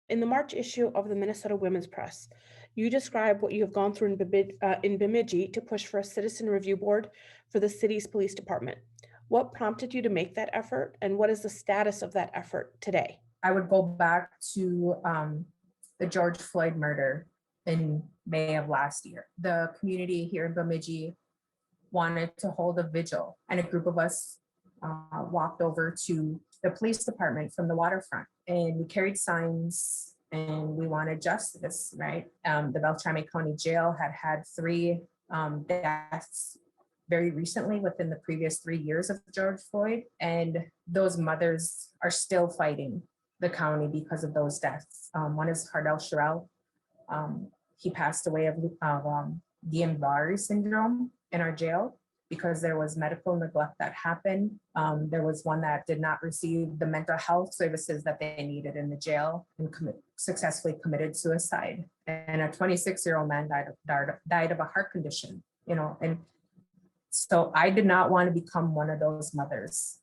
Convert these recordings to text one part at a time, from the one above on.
In the March issue of the Minnesota Women's Press, you describe what you have gone through in Bemidji to push for a citizen review board for the city's police department. What prompted you to make that effort, and what is the status of that effort today? I would go back to the George Floyd murder in May of last year. The community here in Bemidji wanted to hold a vigil, and a group of us walked over to the police department from the waterfront, and we carried signs and we wanted justice, right? The Beltrami County Jail had 3 deaths very recently within the previous 3 years of George Floyd, and those mothers are still fighting the county because of those deaths. One is Hardell Sherrill. He passed away of Guillain-Barré syndrome in our jail because there was medical neglect that happened. There was one that did not receive the mental health services that they needed in the jail and successfully committed suicide. And a 26-year-old man died of a heart condition, and so I did not want to become one of those mothers.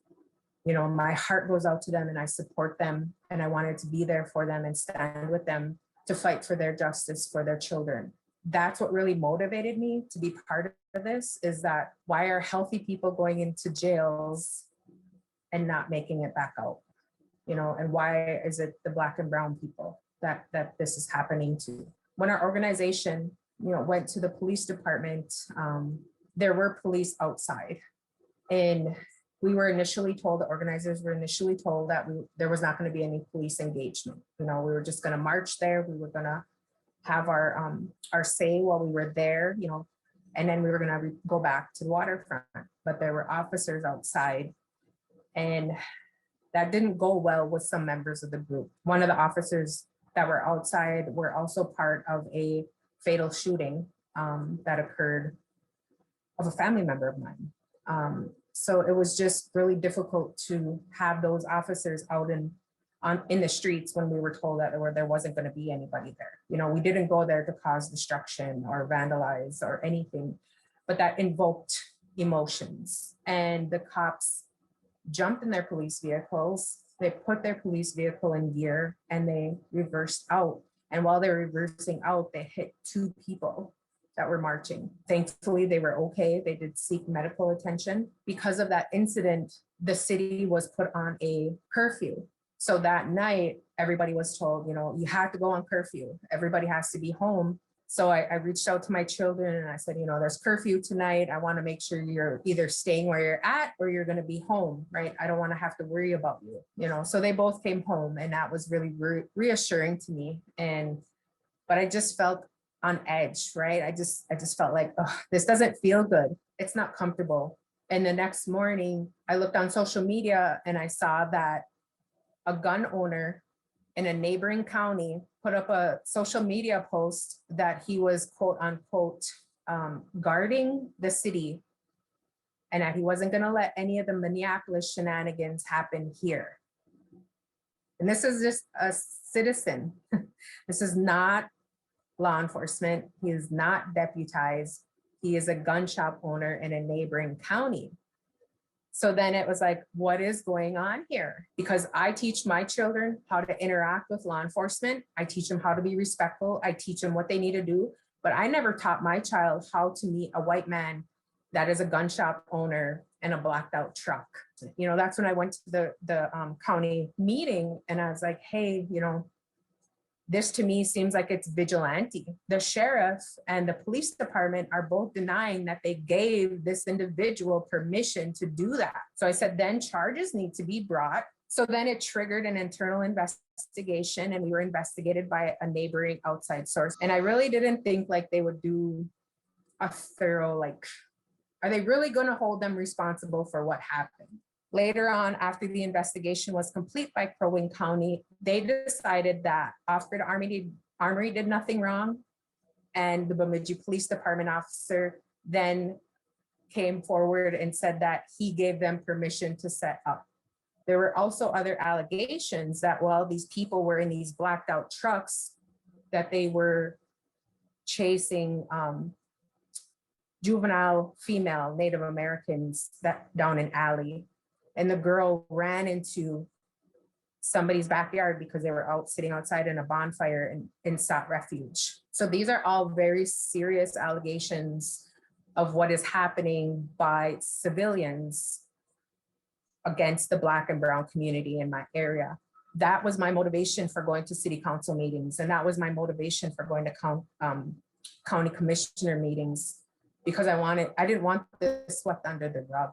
My heart goes out to them and I support them, and I wanted to be there for them and stand with them to fight for their justice for their children. That's what really motivated me to be part of this, is that why are healthy people going into jails and not making it back out? And why is it the Black and brown people that this is happening to? When our organization, went to the police department, there were police outside, and we were initially told, the organizers were initially told that there was not going to be any police engagement. We were just going to march there. We were going to have our say while we were there, and then we were going to go back to the waterfront. But there were officers outside, and that didn't go well with some members of the group. One of the officers that were outside were also part of a fatal shooting that occurred of a family member of mine. So it was just really difficult to have those officers out in the streets when we were told that there wasn't going to be anybody there. We didn't go there to cause destruction or vandalize or anything, but that invoked emotions. And the cops jumped in their police vehicles. They put their police vehicle in gear and they reversed out. And while they were reversing out, they hit 2 people that were marching. Thankfully, they were okay. They did seek medical attention. Because of that incident, the city was put on a curfew. So that night, everybody was told, you have to go on curfew. Everybody has to be home. So I reached out to my children and I said, there's curfew tonight. I want to make sure you're either staying where you're at or you're going to be home, right? I don't want to have to worry about you, So they both came home, and that was really reassuring to me. But I just felt on edge, right? I just felt like, oh, this doesn't feel good. It's not comfortable. And the next morning, I looked on social media and I saw that a gun owner in a neighboring county put up a social media post that he was, quote unquote, guarding the city, and that he wasn't going to let any of the Minneapolis shenanigans happen here. And this is just a citizen. This is not law enforcement. He is not deputized. He is a gun shop owner in a neighboring county. So then it was like, what is going on here? Because I teach my children how to interact with law enforcement. I teach them how to be respectful. I teach them what they need to do. But I never taught my child how to meet a white man that is a gun shop owner in a blacked out truck. That's when I went to the county meeting, and I was like, hey, this to me seems like it's vigilante. The sheriff and the police department are both denying that they gave this individual permission to do that. So I said, then charges need to be brought. So then it triggered an internal investigation, and we were investigated by a neighboring outside source. And I really didn't think like they would do a thorough, are they really going to hold them responsible for what happened? Later on, after the investigation was complete by Crow Wing County, they decided that Off-Grid Armory did nothing wrong. And the Bemidji Police Department officer then came forward and said that he gave them permission to set up. There were also other allegations that while these people were in these blacked out trucks, that they were chasing juvenile female Native Americans down an alley. And the girl ran into somebody's backyard because they were out sitting outside in a bonfire and sought refuge. So these are all very serious allegations of what is happening by civilians against the Black and brown community in my area. That was my motivation for going to city council meetings. And that was my motivation for going to county commissioner meetings, because I didn't want this swept under the rug.